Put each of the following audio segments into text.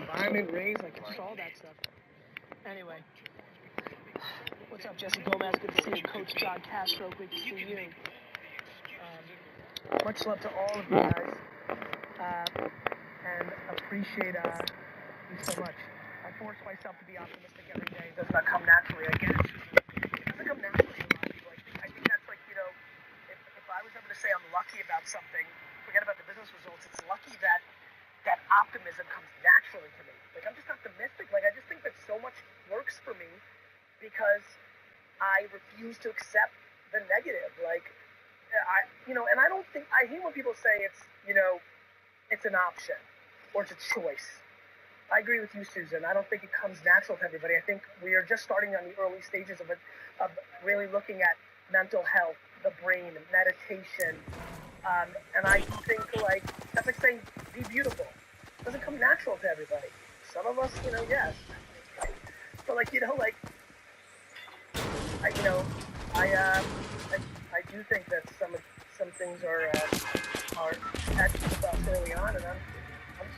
environment, raise, like just all that stuff. Anyway, what's up, Jesse Gomez? Good to see you. Coach John Castro, good to see you. Much love to all of you guys, and appreciate you so much. I force myself to be optimistic every day. It does not come naturally. I get it. It doesn't come naturally to a lot of people. I think that's like, if I was ever to say I'm lucky about something, forget about the business results, it's lucky that optimism comes naturally to me. Like, I'm just optimistic. Like, I just think that so much works for me because I refuse to accept the negative. Like, and I don't think, I hate when people say it's an option or it's a choice. I agree with you, Susan. I don't think it comes natural to everybody. I think we are just starting on the early stages of really looking at mental health, the brain, meditation, and I think, like, that's like saying, be beautiful. It doesn't come natural to everybody. Some of us, yes. But, like, I do think that some things are catching us early on, and I'm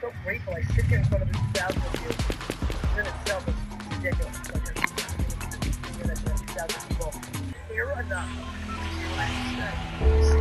so grateful. I sit here in front of this 2,000 of you. In itself is ridiculous. Like, there's 2,000 people care enough to hear what I have to say.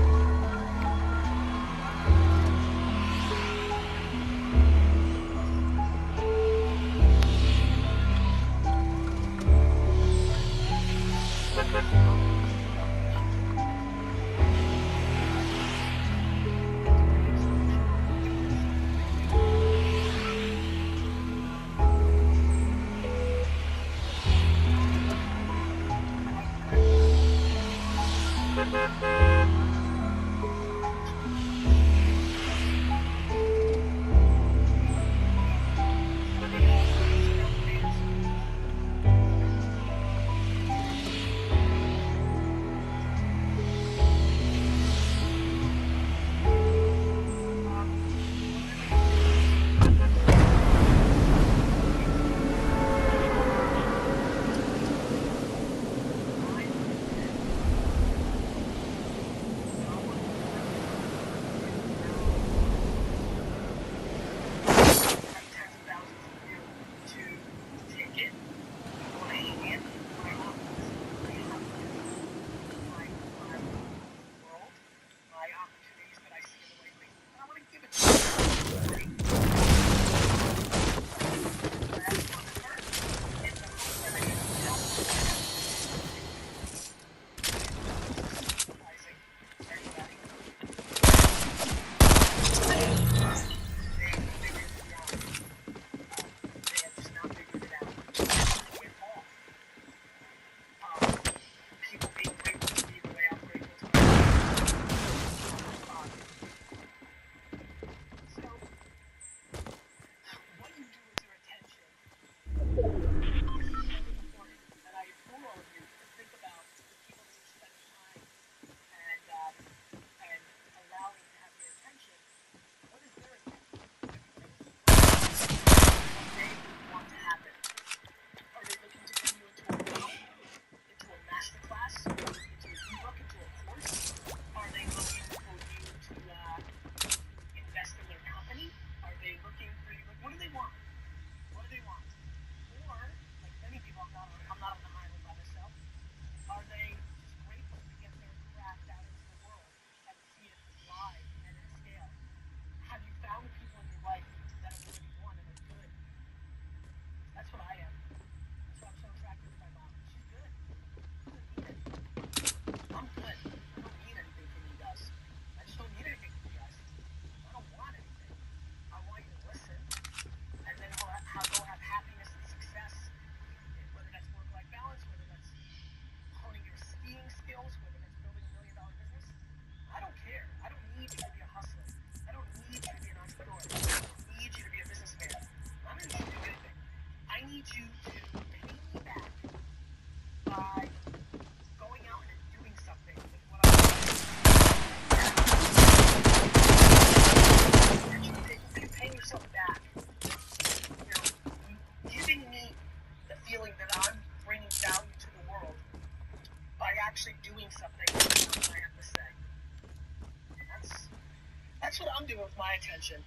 That's what I'm doing with my attention.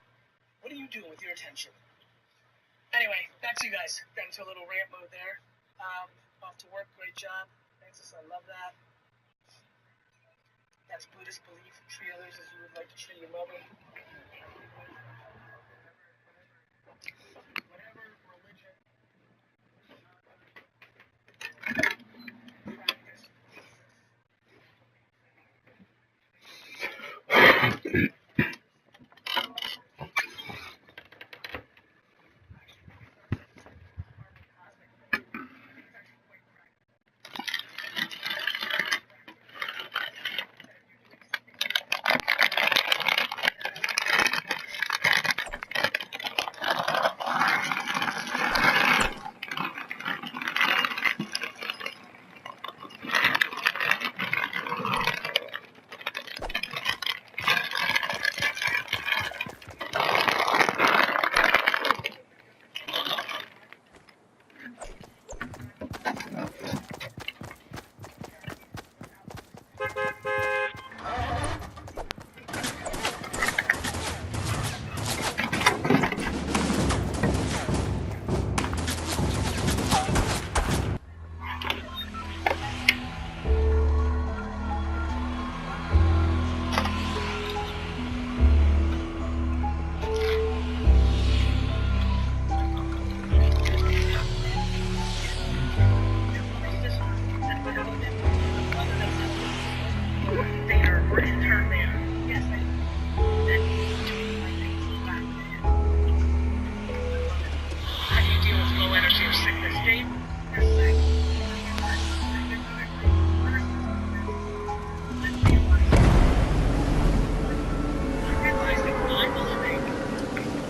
What are you doing with your attention? Anyway, back to you guys. Got into a little rant mode there. Off to work. Great job. Francis, I love that. That's Buddhist belief. Treat others as you would like to treat your mother. Whatever religion, practice.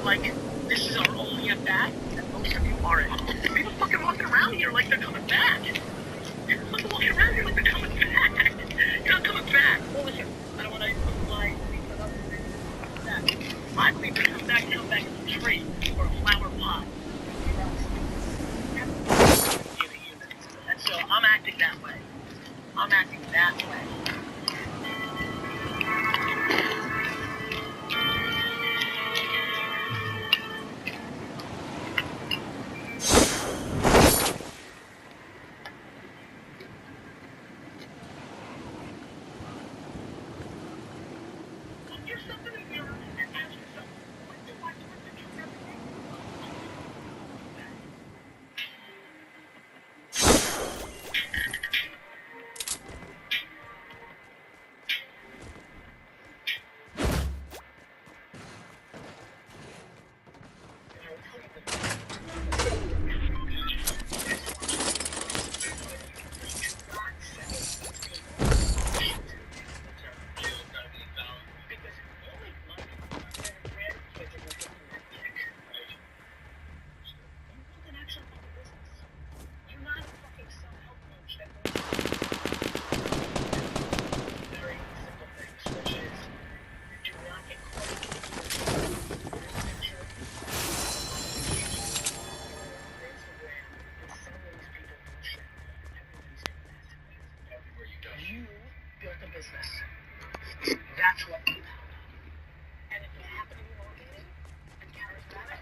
Like, this is our only at bat, and most of you aren't. People fucking walking around here like they're coming back. People fucking walking around here like they're coming back. You're not coming back. Well, listen, I don't want to imply anything other than that. I believe they come back now back in the tree or a flower pot. And so I'm acting that way. I'm acting that way. That's what we found. And if it happened to be motivated and charismatic,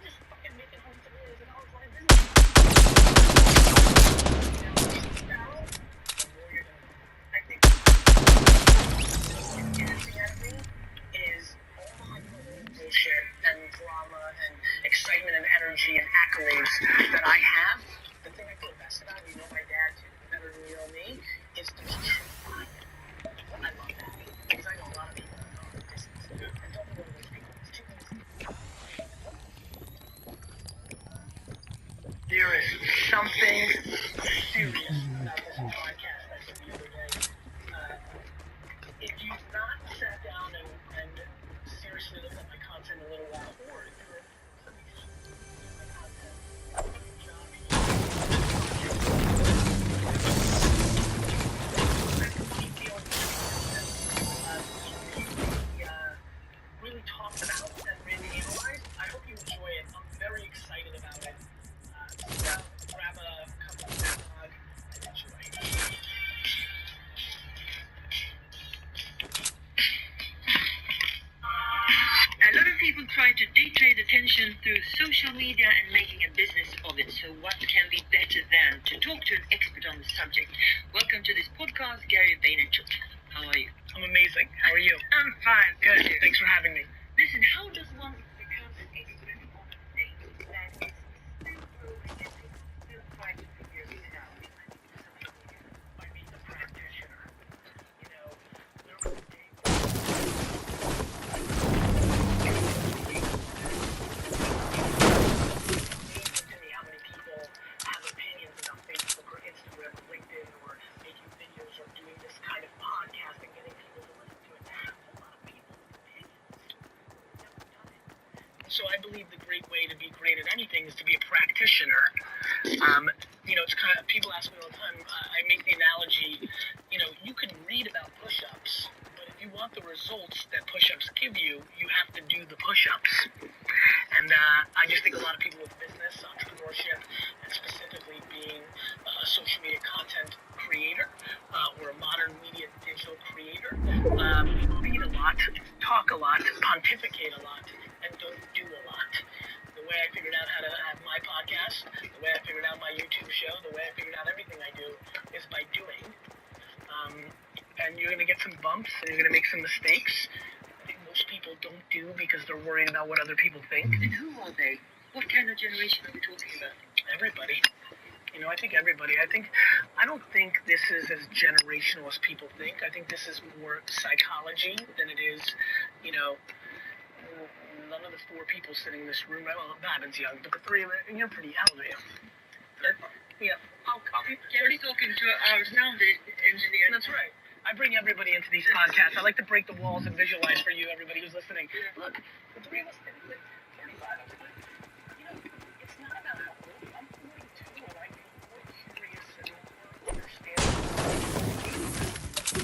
just fucking making home to millions of dollars like business. I think is bullshit and drama and excitement and energy and accolades that I have. The thing I feel best about, you know my dad too, better than you know me, is the truth. I love that. Because I know a lot of people that know the distance. And don't be one of those people. It's too easy. There is something serious about this podcast I said the other day. If you've not sat down and seriously looked at my content a little while, or if you're somebody who's my content, really talked about and really analyzed. I hope you enjoy it. I'm very excited about it. Grab a motivation through social media and making a business of it. So what can be better than to talk to an expert on the subject? Welcome to this podcast, Gary Vaynerchuk. How are you? I'm amazing. How are you? I'm fine. Good. Thanks for having me. Listen, how does one become an expert on a thing that is still growing and still trying to figure it out? By being a practitioner. You know, there was a day where amazing to me how many people have opinions about Facebook or Instagram or LinkedIn or making videos or doing this kind of podcast and getting people to listen to it. A lot of people with opinions who've never done it. So I believe the great way to be great at anything is to be a practitioner. You know, it's kind of, people ask me all the time, I make the analogy, you know, you can read about push-ups, but if you want the results that push-ups give you, you have to do the push-ups. And I just think a lot of people with business, entrepreneurship, and specifically being a social media content creator or a modern media digital creator, read a lot, talk a lot, pontificate a lot, and don't do a lot. The way I figured out how to have my podcast, the way I figured out my YouTube show, the way I figured out everything I do is by doing. And you're going to get some bumps and you're going to make some mistakes. I think most people don't do because they're worried about what other people think. And who are they? What kind of generation are we talking about? Everybody. You know, I think everybody. I don't think this is as generational as people think. I think this is more psychology than it is, you know, none of the four people sitting in this room, well, Babin's young, but the three of them, you're pretty elderly. Yeah, I'll come. Gary's talking to our sound engineer. That's right. I bring everybody into these podcasts. I like to break the walls and visualize for you, everybody who's listening. Look, the three of us, 35, you know, it's not about how old. I'm 42, and I feel more curious and more understanding.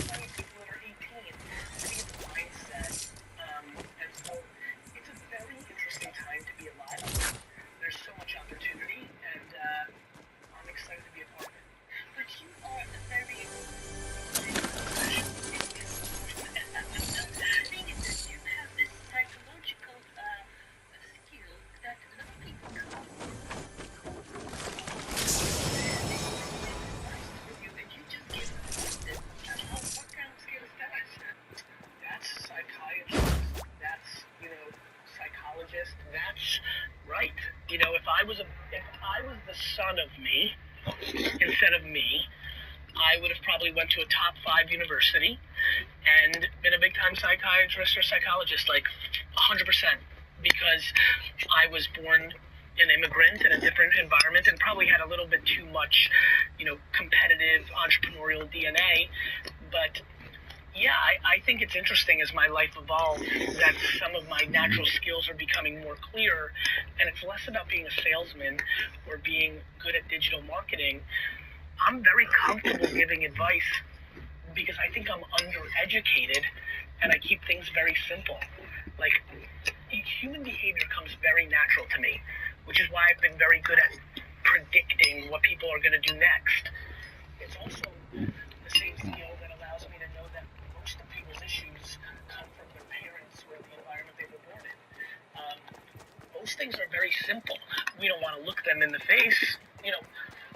Many people that are 18. I think it's a mindset. And so it's a very interesting time to be alive. There's so much opportunity, and I'm excited to be a part of it. But you are a very... The thing is that you have this psychological skill that a lot of people can't. And you just give them. What kind of skill is that? That's psychiatrist. That's, you know, psychologist. That's right. You know, if I was the son of me, instead of me, I would have probably went to a top 5 university and been a big time psychiatrist or psychologist, like 100%, because I was born an immigrant in a different environment and probably had a little bit too much, you know, competitive entrepreneurial DNA. But yeah, I think it's interesting as my life evolves that some of my natural skills are becoming more clear, and it's less about being a salesman or being good at digital marketing. I'm very comfortable giving advice because I think I'm undereducated and I keep things very simple. Like, human behavior comes very natural to me, which is why I've been very good at predicting what people are going to do next. It's also the same skill that allows me to know that most of people's issues come from their parents or the environment they were born in. Most things are very simple. We don't want to look them in the face. You know,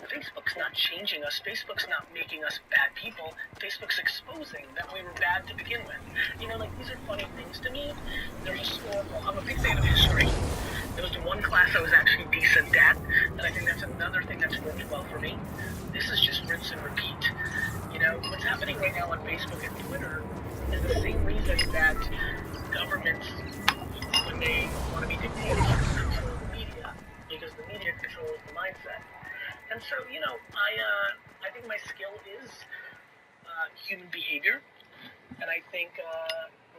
Facebook's not changing us. Facebook's not making us bad people. Facebook's exposing that we were bad to begin with. You know, like, these are funny things to me. They're historical. I'm a big fan of history. There was one class I was actually decent at, and I think that's another thing that's worked well for me. This is just rinse and repeat. You know, what's happening right now on Facebook and Twitter is the same reason that governments, when they want to be dictators, control the media, because the media controls the mindset. And so, you know, I think my skill is human behavior, and I think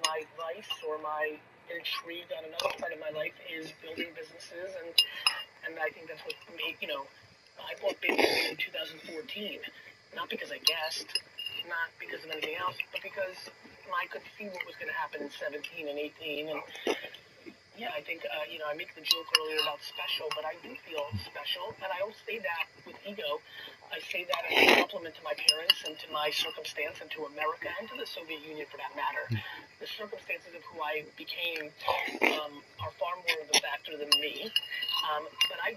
my vice or my intrigue on another part of my life is building businesses, and I think that's what made, you know, I bought Bitcoin in 2014, not because I guessed, not because of anything else, but because I could see what was going to happen in 17 and 18, and Yeah, I think, I make the joke earlier about special, but I do feel special, and I don't say that with ego. I say that as a compliment to my parents and to my circumstance and to America and to the Soviet Union for that matter. The circumstances of who I became are far more of a factor than me. But I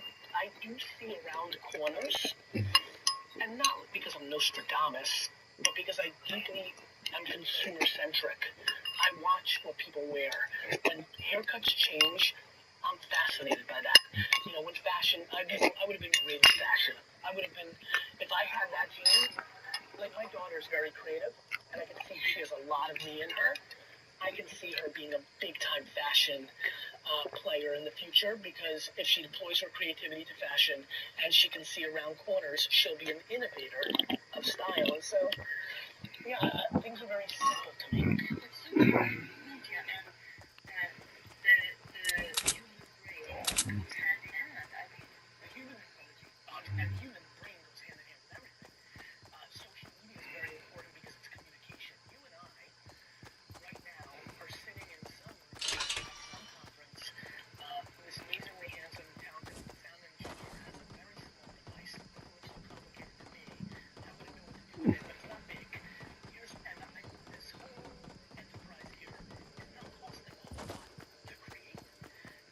do see around corners, and not because I'm Nostradamus, but because I deeply am consumer-centric. I watch what people wear. When haircuts change, I'm fascinated by that. When fashion, I would have been great at fashion. I would have been, if I had that gene, like my daughter's very creative, and I can see she has a lot of me in her. I can see her being a big-time fashion player in the future, because if she deploys her creativity to fashion and she can see around corners, she'll be an innovator of style. And so, yeah, things are very simple to me. It's so true. Media and the human brain goes hand in hand. I mean, The human psychology and human brain goes hand in hand with everything. Social media is very important because it's communication. You and I, right now, are sitting in some room at some conference. This amazingly handsome, talented sound engineer has a very small device. It doesn't look so complicated to me. I wouldn't know what to do with it, but it's not big. This whole enterprise here is not costing a whole lot to create,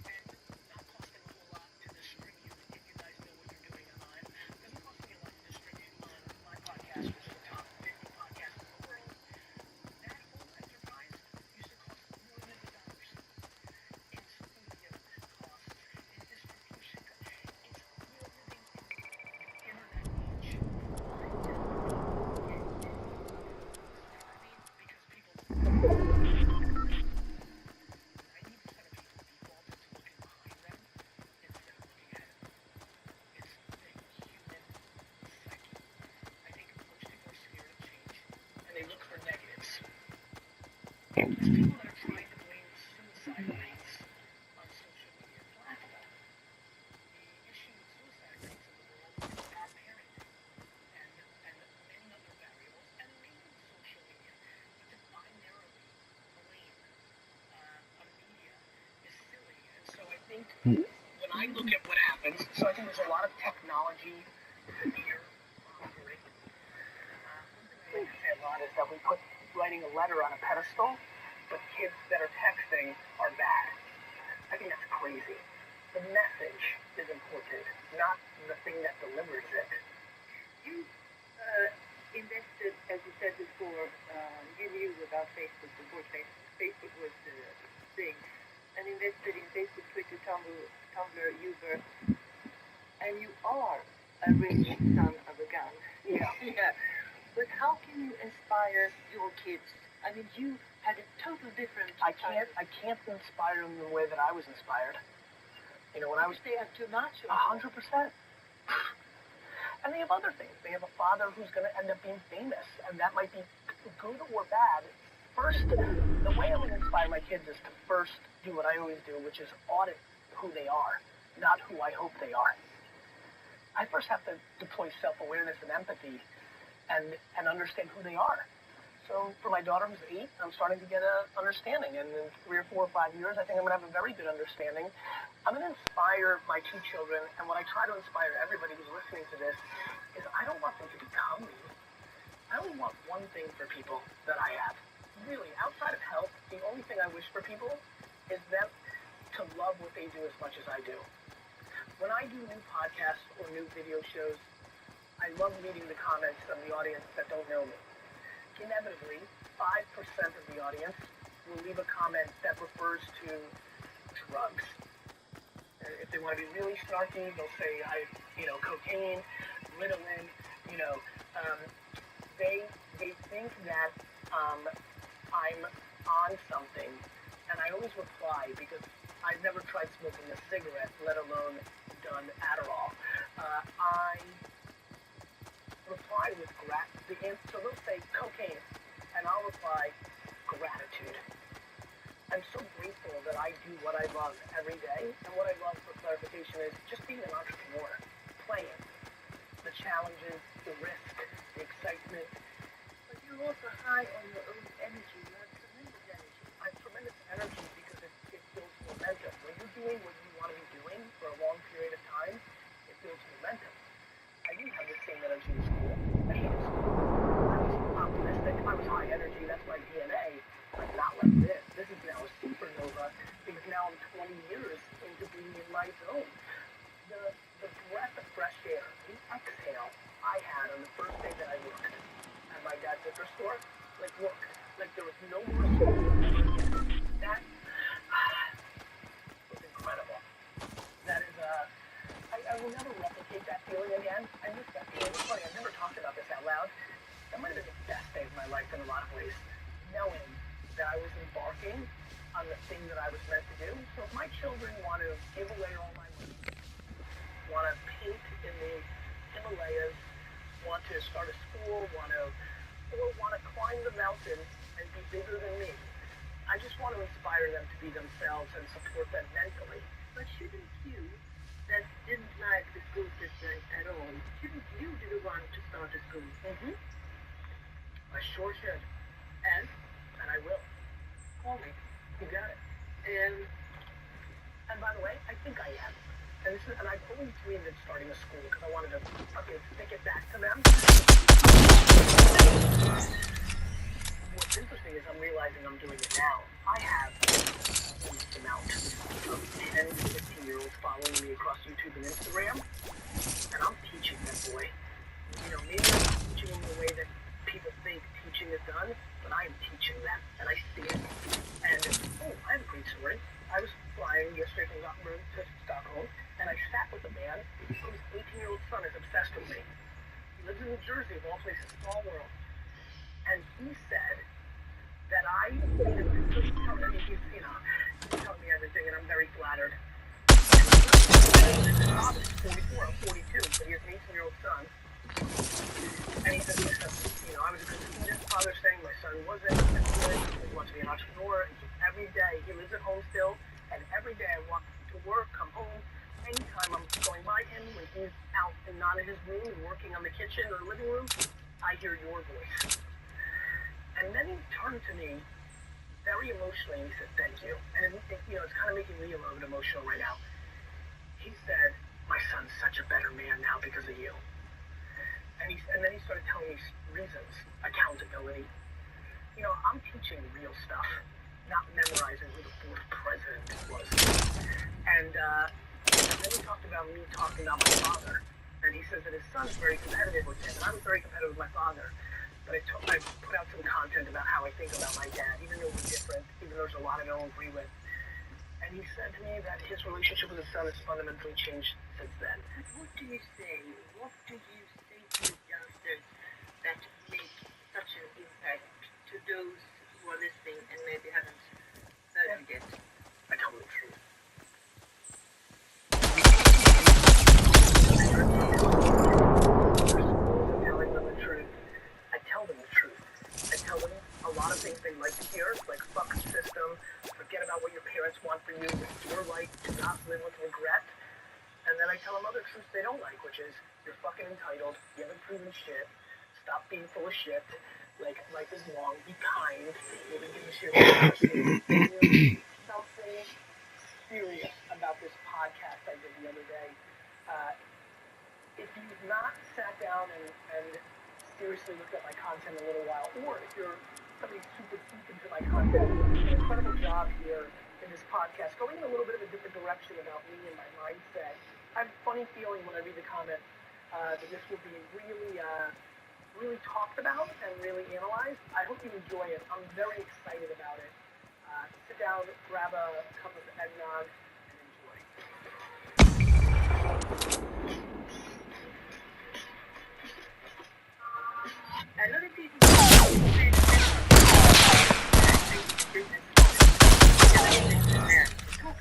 and not costing a whole lot to distribute if you guys know what you're doing on. Doesn't cost me a lot to distribute on my podcast, which is the top 50 podcast in the world. That whole enterprise used to cost millions of dollars in studio costs, in distribution. We are living in the internet age. Why do people get this way? I mean, because people, 90% of people default into looking behind them instead of looking ahead of them. It's the human psyche. I think most people are scared of change, and they look for negatives. There's people that are trying to blame suicide rates on social media. It's laughable. The issue with suicide rates in the world is bad parenting and many other variables, and maybe social media. But to binarily blame a media is silly. And so I think when I look at what happens, so I think there's a lot of technology fear mongering. One thing I like to say a lot is that we put writing a letter on a pedestal, but kids that are texting are bad. I think that's crazy. The message is important, not the thing that delivers it. you invested, as you said before, you knew about Facebook before Facebook was the thing, and invested in Facebook, Twitter, Tumblr, Uber, and you are a rich son of a gun. Yeah. Yeah. But how can you inspire your kids? I mean, you had a total different. I can't inspire them the way that I was inspired. When I was. They have too much. 100%. And they have other things. They have a father who's going to end up being famous, and that might be good or bad. First, the way I would inspire my kids is to first do what I always do, which is audit who they are, not who I hope they are. I first have to deploy self-awareness and empathy and understand who they are. So for my daughter who's 8, I'm starting to get an understanding. And in 3 or 4 or 5 years, I think I'm going to have a very good understanding. I'm going to inspire my 2 children. And what I try to inspire everybody who's listening to this is I don't want them to become me. I only want one thing for people that I have. Really, outside of health, the only thing I wish for people is them to love what they do as much as I do. When I do new podcasts or new video shows, I love reading the comments of the audience that don't know me. Inevitably, 5% of the audience will leave a comment that refers to drugs. If they want to be really snarky, they'll say, cocaine, Ritalin, they think that I'm on something, and I always reply because I've never tried smoking a cigarette, let alone done Adderall. I reply with gratitude. So they'll say cocaine, and I'll reply gratitude. I'm so grateful that I do what I love every day, and what I love, for clarification, is just being an entrepreneur, playing, the challenges, the risk, the excitement. But you're also high on your own energy. You have tremendous energy. I have tremendous energy because it builds momentum. store, like look, like there was no more school ever again. That was incredible. That is I will never replicate that feeling again. I miss that feeling. It's funny, I've never talked about this out loud. That might have been the best day of my life in a lot of ways, knowing that I was embarking on the thing that I was meant to do. So if my children want to give away all my money, want to paint in the Himalayas, want to start a school, or want to climb the mountain and be bigger than me, I just want to inspire them to be themselves and support them mentally. But shouldn't you, that didn't like the school system at all, shouldn't you be the one to start a school? Mm-hmm. I sure should. And I will. Call me. You got it. And by the way, I think I am. And I've always dreamed of starting a school because I wanted to fucking stick it back to them. What's interesting is I'm realizing I'm doing it now. I have a amount of 10 to 15-year-olds following me across YouTube and Instagram, and I'm teaching them, boy. You know, maybe I'm teaching them the way that people think teaching is done, but I am teaching them, and I see it. And, I have a great story. I was flying yesterday from Gothenburg to Stockholm, and I sat with a man whose 18-year-old son is obsessed with me. He lives in New Jersey, of all places, small world. And he said that I made him, so he's telling me everything, and I'm very flattered. His father's 44, I'm 42, but he has an 18-year-old son. And he said, listen, I was a good student, father saying my son wasn't, he wants to be an entrepreneur, and every day, he lives at home still, and every day I walk to work, come home, anytime I'm going by him, when he's out and not in his room and working on the kitchen or living room, I hear your voice. And then he turned to me very emotionally and he said, thank you. And it's kind of making me a little bit emotional right now. He said, my son's such a better man now because of you. And then he started telling me reasons, accountability. I'm teaching real stuff, not memorizing who the fourth president was. And then he talked about me talking about my father. And he says that his son's very competitive with him. And I was very competitive with my father. But I put out some content about how I think about my dad, even though we're different, even though there's a lot I don't agree with. And he said to me that his relationship with his son has fundamentally changed since then. What do you say? What do you say to the youngsters that make such an impact to those who are listening and maybe haven't heard you yet? I tell them the truth. Telling them the truth. I tell them the truth. I tell them a lot of things they like to hear, like fuck the system, forget about what your parents want for you, live your life, do not live with regret. And then I tell them other truths they don't like, which is you're fucking entitled, you haven't proven shit, stop being full of shit, like life is long, be kind, maybe give a shit something serious about this podcast I did the other day. If you've not sat down and seriously looked at my content a little while, or if you're somebody super deep into my content, an incredible job here in this podcast, going in a little bit of a different direction about me and my mindset. I have a funny feeling when I read the comment that this will be really talked about and really analyzed. I hope you enjoy it. I'm very excited about it. Sit down, grab a cup of eggnog, and enjoy. A lot of people talk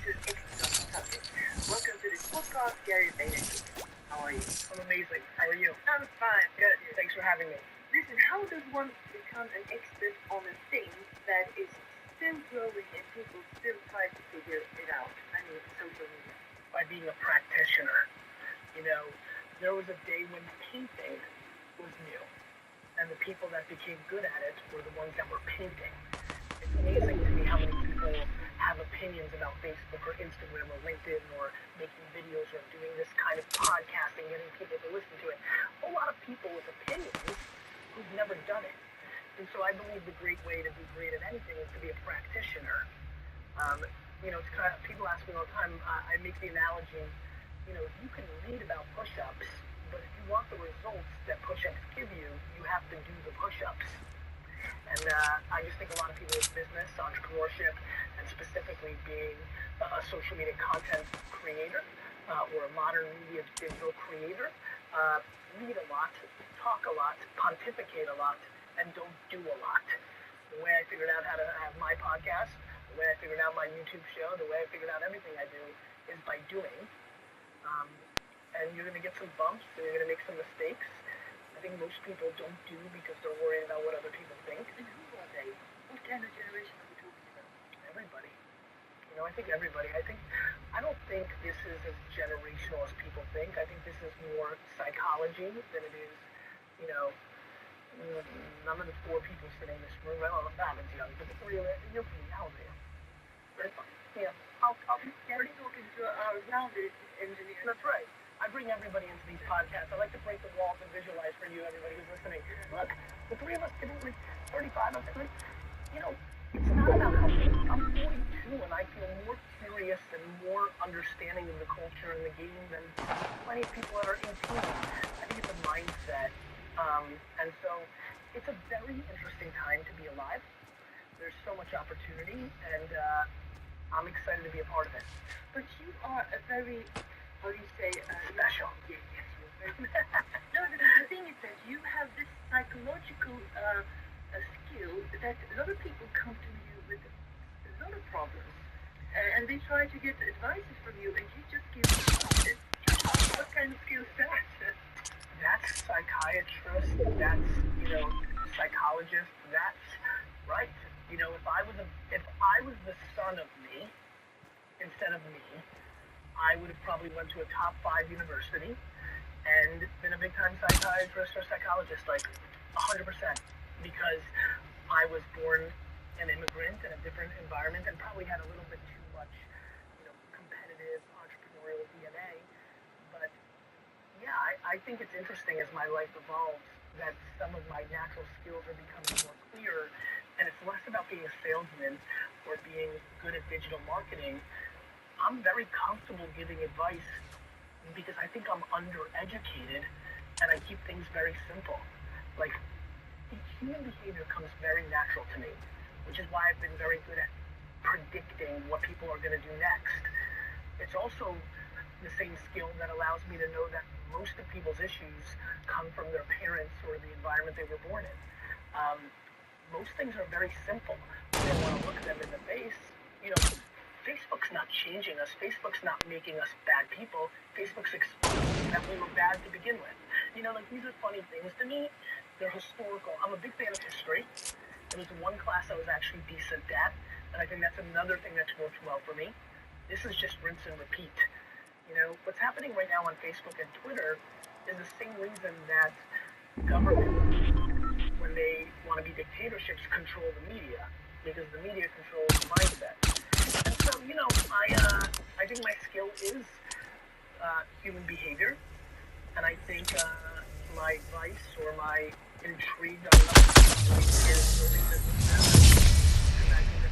to an expert subject. Welcome to this podcast, Gary Vaynerchuk. How are you? I'm amazing. How are you? I'm fine. Good. Thanks for having me. Listen, how does one become an expert on a thing that is still growing and people still try to figure it out? I mean, social media. By being a practitioner. There was a day when painting was new. And the people that became good at it were the ones that were painting. It's amazing to me how many people have opinions about Facebook or Instagram or LinkedIn or making videos or doing this kind of podcasting, getting people to listen to it. A lot of people with opinions who've never done it. And so I believe the great way to be great at anything is to be a practitioner. It's kind of, people ask me all the time, I make the analogy, you can read about push-ups, but if you want the results that push-ups give you, you have to do the push-ups. And I just think a lot of people in business, entrepreneurship, and specifically being a social media content creator or a modern media digital creator, read a lot, talk a lot, pontificate a lot, and don't do a lot. The way I figured out how to have my podcast, the way I figured out my YouTube show, the way I figured out everything I do is by doing. And you're going to get some bumps, and you're going to make some mistakes. I think most people don't do because they're worried about what other people think. And who are they? What kind of generation are we talking about? Everybody. I think everybody. I don't think this is as generational as people think. I think this is more psychology than it is, none of the four people sitting in this room. I don't know if Babin's young, but the three of it, you're pretty young there. Very fun. Yeah. I'll be talking to our grounded engineer. That's right. I bring everybody into these podcasts. I like to break the walls and visualize for you, everybody who's listening. Look, the three of us sitting with 35 of us, it's not about how I'm 42 and I feel more curious and more understanding of the culture and the game than plenty of people that are 18. I think it's a mindset. And so it's a very interesting time to be alive. There's so much opportunity, and I'm excited to be a part of it. But you are a very, how do you say, special. Yes, you're very No, the thing is that you have this psychological skill that a lot of people come to you with a lot of problems, and they try to get advices from you, and you just give it. What kind of skill is that? That's psychiatrist, that's, psychologist, that's right. If I was the son of me, instead of me, I would have probably went to a top 5 university and been a big time psychiatrist or psychologist, like 100%, because I was born an immigrant in a different environment and probably had a little bit too much, competitive entrepreneurial DNA. But yeah, I think it's interesting as my life evolves that some of my natural skills are becoming more clear, and it's less about being a salesman or being good at digital marketing. I'm very comfortable giving advice because I think I'm undereducated and I keep things very simple. Like, human behavior comes very natural to me, which is why I've been very good at predicting what people are going to do next. It's also the same skill that allows me to know that most of people's issues come from their parents or the environment they were born in. Most things are very simple. We don't want to look them in the face. Facebook's not changing us. Facebook's not making us bad people. Facebook's exposing that we were bad to begin with. These are funny things to me. They're historical. I'm a big fan of history. There was one class I was actually decent at, and I think that's another thing that's worked well for me. This is just rinse and repeat. What's happening right now on Facebook and Twitter is the same reason that governments, when they want to be dictatorships, control the media, because the media controls the mindset. And so, I think my skill is human behavior, and I think my advice or my intrigue on life is building businesses, and I think